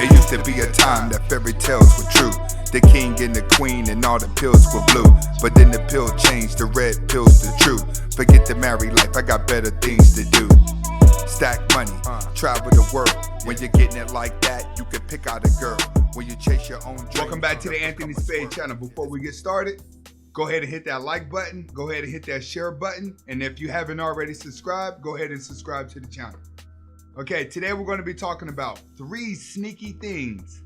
It used to be a time that fairy tales were true. The king and the queen and all the pills were blue. But then the pill changed, the red pill's the true. Forget the married life, I got better things to do. Stack money, travel the world. When you're getting it like that, you can pick out a girl. When you chase your own dreams. Welcome back to the Anthony Spade channel. Before we get started, go ahead and hit that like button. Go ahead and hit that share button. And if you haven't already subscribed, go ahead and subscribe to the channel. Okay, today we're going to be talking about 3 sneaky things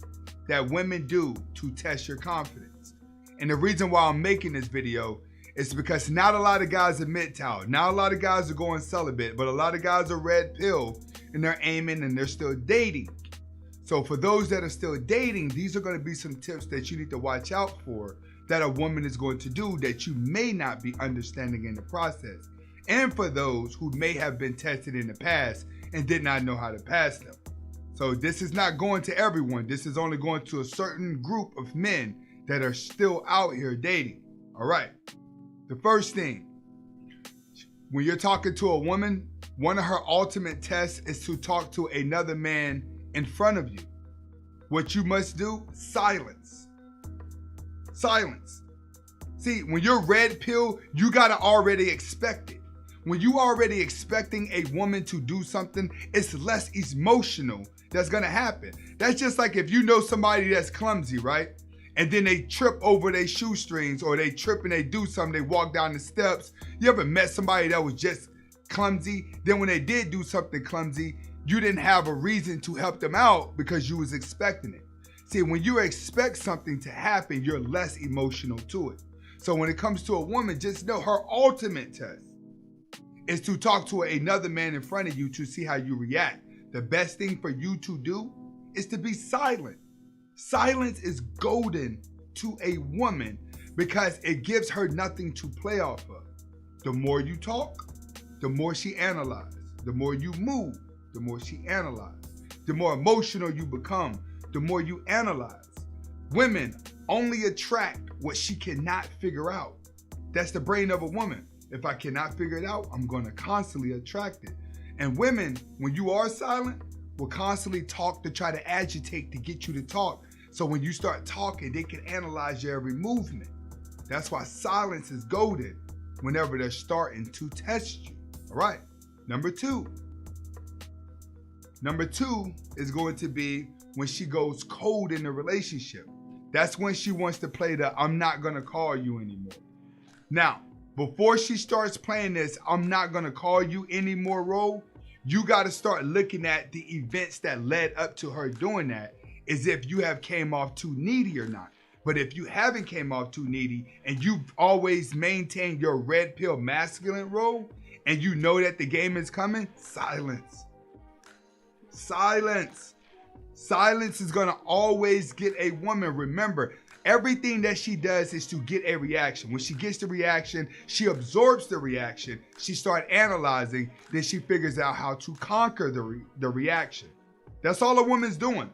that women do to test your confidence. And the reason why I'm making this video is because not a lot of guys are MGTOW. Not a lot of guys are going celibate, but a lot of guys are red pill and they're aiming and they're still dating. So for those that are still dating, these are going to be some tips that you need to watch out for that a woman is going to do that you may not be understanding in the process. And for those who may have been tested in the past and did not know how to pass them. So this is not going to everyone. This is only going to a certain group of men that are still out here dating. All right. The first thing, when you're talking to a woman, one of her ultimate tests is to talk to another man in front of you. What you must do, silence. Silence. See, when you're red pill, you gotta already expect it. When you already expecting a woman to do something, it's less emotional that's gonna happen. That's just like if you know somebody that's clumsy, right? And then they trip over their shoestrings or they trip and they do something, they walk down the steps. You ever met somebody that was just clumsy? Then when they did do something clumsy, you didn't have a reason to help them out because you was expecting it. See, when you expect something to happen, you're less emotional to it. So when it comes to a woman, just know her ultimate test is to talk to another man in front of you to see how you react. The best thing for you to do is to be silent. Silence is golden to a woman because it gives her nothing to play off of. The more you talk, the more she analyzes. The more you move, the more she analyzes. The more emotional you become, the more you analyze. Women only attract what she cannot figure out. That's the brain of a woman. If I cannot figure it out, I'm going to constantly attract it. And women, when you are silent, will constantly talk to try to agitate to get you to talk. So when you start talking, they can analyze your every movement. That's why silence is golden whenever they're starting to test you. All right. Number two is going to be when she goes cold in the relationship. That's when she wants to play the I'm not going to call you anymore. Now, before she starts playing this I'm not going to call you anymore role, you got to start looking at the events that led up to her doing that as if you have came off too needy or not. But if you haven't came off too needy and you've always maintained your red pill masculine role and you know that the game is coming, silence. Silence. Silence is going to always get a woman. Remember, everything that she does is to get a reaction. When she gets the reaction, she absorbs the reaction. She starts analyzing. Then she figures out how to conquer the reaction. That's all a woman's doing.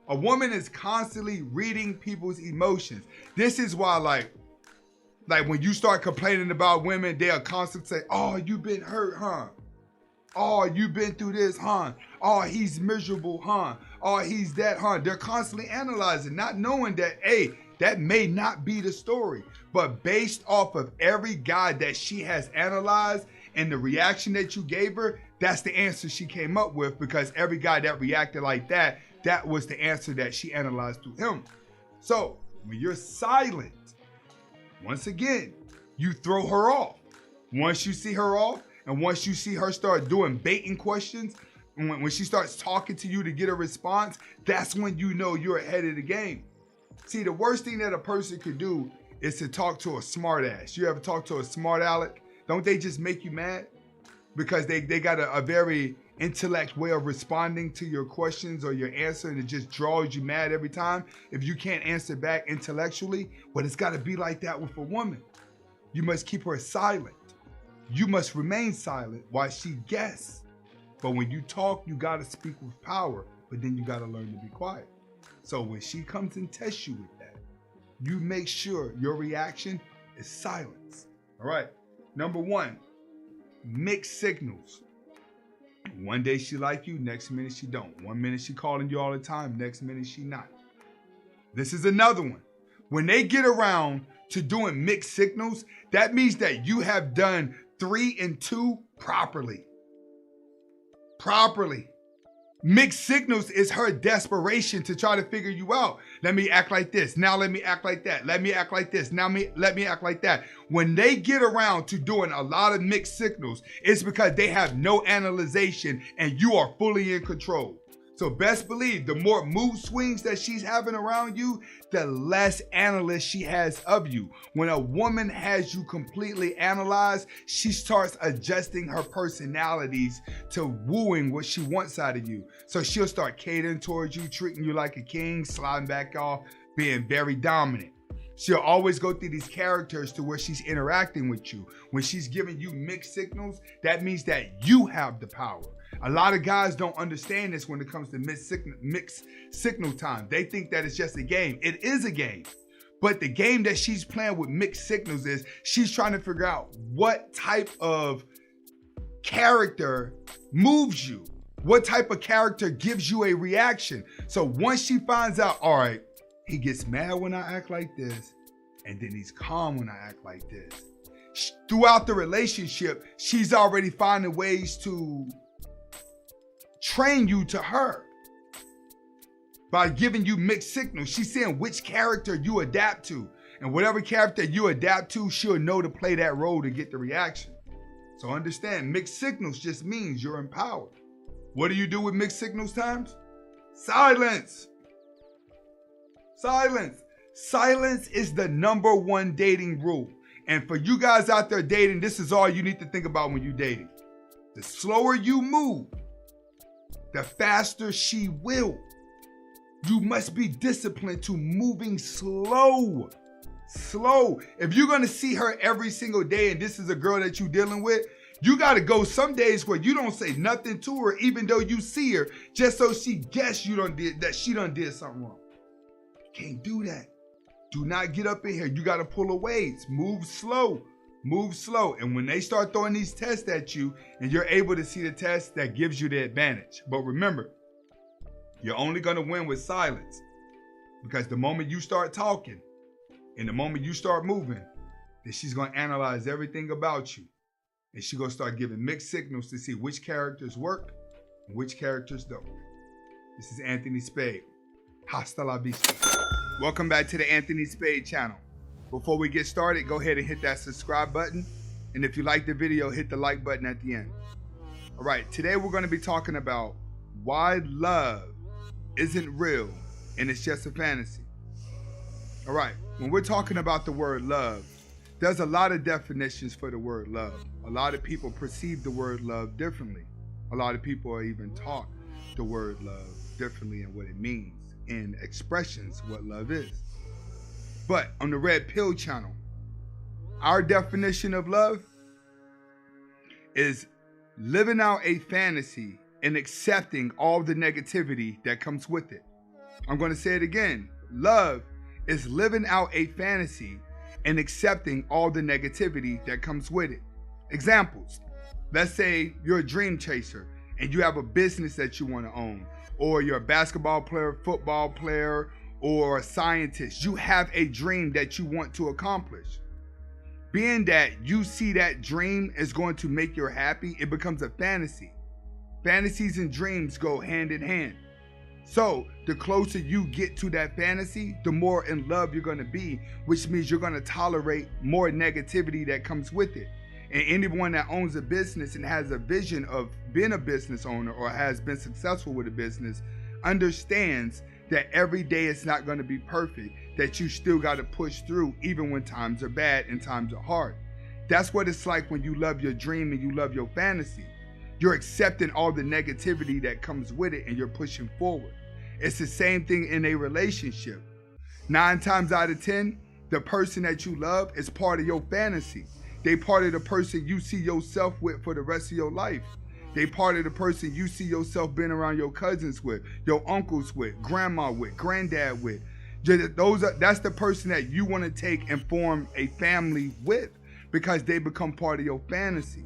A woman is constantly reading people's emotions. This is why, like when you start complaining about women, they'll constantly say, oh, you've been hurt, huh? Oh, you've been through this, huh? Oh, he's miserable, huh? Oh, he's that, huh? They're constantly analyzing, not knowing that, hey, that may not be the story, but based off of every guy that she has analyzed and the reaction that you gave her, that's the answer she came up with, because every guy that reacted like that, that was the answer that she analyzed to him. So when you're silent, once again, you throw her off. Once you see her off, and once you see her start doing baiting questions, and when she starts talking to you to get a response, that's when you know you're ahead of the game. See, the worst thing that a person could do is to talk to a smart ass. You ever talk to a smart aleck? Don't they just make you mad? Because they got a very intellect way of responding to your questions or your answer, and it just draws you mad every time if you can't answer back intellectually. But it's got to be like that with a woman. You must keep her silent. You must remain silent while she guesses. But when you talk, you got to speak with power, but then you got to learn to be quiet. So when she comes and tests you with that, you make sure your reaction is silence. All right. Number 1, mixed signals. One day she like you, next minute she don't. One minute she calling you all the time, next minute she not. This is another one. When they get around to doing mixed signals, that means that you have done 3 and 2 properly. Mixed signals is her desperation to try to figure you out. Let me act like this. Now let me act like that. Let me act like this. Now let me act like that. When they get around to doing a lot of mixed signals, it's because they have no analyzation and you are fully in control. So best believe the more mood swings that she's having around you, the less analyst she has of you. When a woman has you completely analyzed, she starts adjusting her personalities to wooing what she wants out of you. So she'll start catering towards you, treating you like a king, sliding back off, being very dominant. She'll always go through these characters to where she's interacting with you. When she's giving you mixed signals, that means that you have the power. A lot of guys don't understand this when it comes to mixed signal time. They think that it's just a game. It is a game. But the game that she's playing with mixed signals is she's trying to figure out what type of character moves you. What type of character gives you a reaction. So once she finds out, all right, he gets mad when I act like this, and then he's calm when I act like this. Throughout the relationship, she's already finding ways to train you to her by giving you mixed signals. She's seeing which character you adapt to, and whatever character you adapt to, she'll know to play that role to get the reaction. So understand, mixed signals just means you're empowered. What do you do with mixed signals times? Silence. Silence is the #1 dating rule. And for you guys out there dating, this is all you need to think about when you're dating. The slower you move, the faster she will. You must be disciplined to moving slow. If you're gonna see her every single day and this is a girl that you're dealing with, you gotta go some days where you don't say nothing to her, even though you see her, just so she guess she done did something wrong. You can't do that. Do not get up in here. You gotta pull away. Move slow. And when they start throwing these tests at you and you're able to see the test, that gives you the advantage. But remember, you're only gonna win with silence, because the moment you start talking and the moment you start moving, then she's gonna analyze everything about you. And she's gonna start giving mixed signals to see which characters work and which characters don't. This is Anthony Spade. Hasta la vista. Welcome back to the Anthony Spade channel. Before we get started, go ahead and hit that subscribe button. And if you like the video, hit the like button at the end. All right, today we're gonna be talking about why love isn't real and it's just a fantasy. All right, when we're talking about the word love, there's a lot of definitions for the word love. A lot of people perceive the word love differently. A lot of people are even taught the word love differently and what it means in expressions, what love is. But on the Red Pill channel, our definition of love is living out a fantasy and accepting all the negativity that comes with it. I'm going to say it again. Love is living out a fantasy and accepting all the negativity that comes with it. Examples. Let's say you're a dream chaser and you have a business that you want to own, or you're a basketball player, football player, or a scientist. You have a dream that you want to accomplish. Being that you see that dream is going to make you happy, it becomes a fantasy. Fantasies and dreams go hand in hand. So the closer you get to that fantasy, the more in love you're going to be, which means you're going to tolerate more negativity that comes with it. And anyone that owns a business and has a vision of being a business owner or has been successful with a business understands that every day it's not going to be perfect, that you still got to push through even when times are bad and times are hard. That's what it's like when you love your dream and you love your fantasy. You're accepting all the negativity that comes with it and you're pushing forward. It's the same thing in a relationship. 9 times out of 10, the person that you love is part of your fantasy. They part of the person you see yourself with for the rest of your life. They part of the person you see yourself being around your cousins with, your uncles with, grandma with, granddad with. That's the person that you want to take and form a family with, because they become part of your fantasy.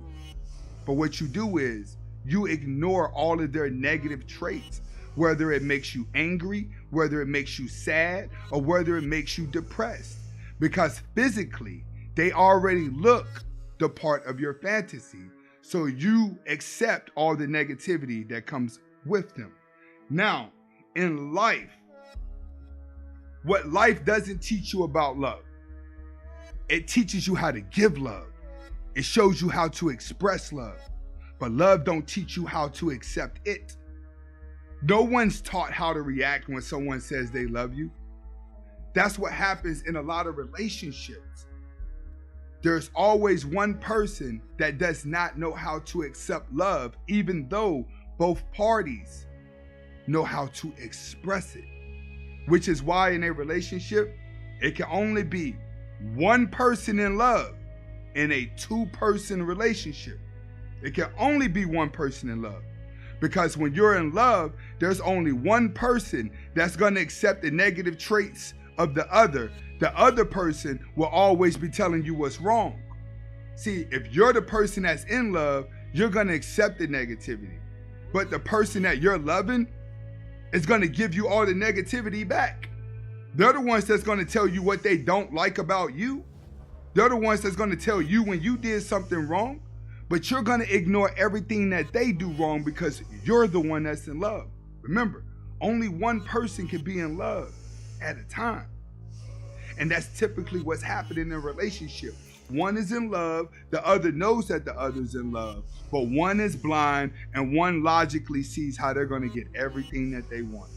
But what you do is you ignore all of their negative traits, whether it makes you angry, whether it makes you sad, or whether it makes you depressed. Because physically, they already look the part of your fantasy, so you accept all the negativity that comes with them. Now, in life, what life doesn't teach you about love, it teaches you how to give love. It shows you how to express love. But love don't teach you how to accept it. No one's taught how to react when someone says they love you. That's what happens in a lot of relationships. There's always one person that does not know how to accept love, even though both parties know how to express it. Which is why in a relationship, it can only be one person in love in a two-person relationship. It can only be one person in love. Because when you're in love, there's only one person that's going to accept the negative traits of the other. The other person will always be telling you what's wrong. See, if you're the person that's in love, you're going to accept the negativity. But the person that you're loving is going to give you all the negativity back. They're the ones that's going to tell you what they don't like about you. They're the ones that's going to tell you when you did something wrong. But you're going to ignore everything that they do wrong because you're the one that's in love. Remember, only one person can be in love at a time. And that's typically what's happening in a relationship. One is in love, the other knows that the other's in love, but one is blind and one logically sees how they're going to get everything that they want.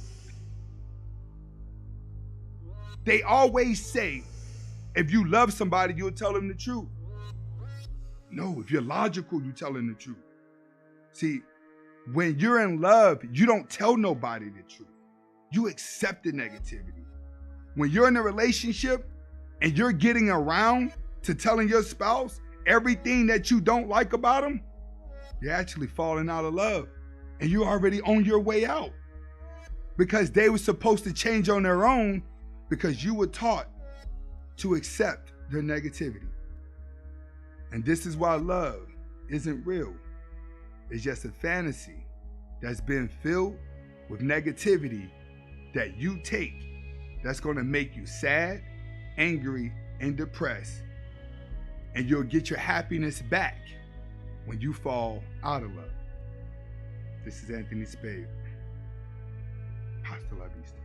They always say, if you love somebody, you'll tell them the truth. No, if you're logical, you tell them the truth. See, when you're in love, you don't tell nobody the truth. You accept the negativity. When you're in a relationship and you're getting around to telling your spouse everything that you don't like about them, you're actually falling out of love and you're already on your way out because they were supposed to change on their own because you were taught to accept their negativity. And this is why love isn't real. It's just a fantasy that's been filled with negativity that you take that's going to make you sad, angry, and depressed. And you'll get your happiness back when you fall out of love. This is Anthony Spade. Hasta la vista.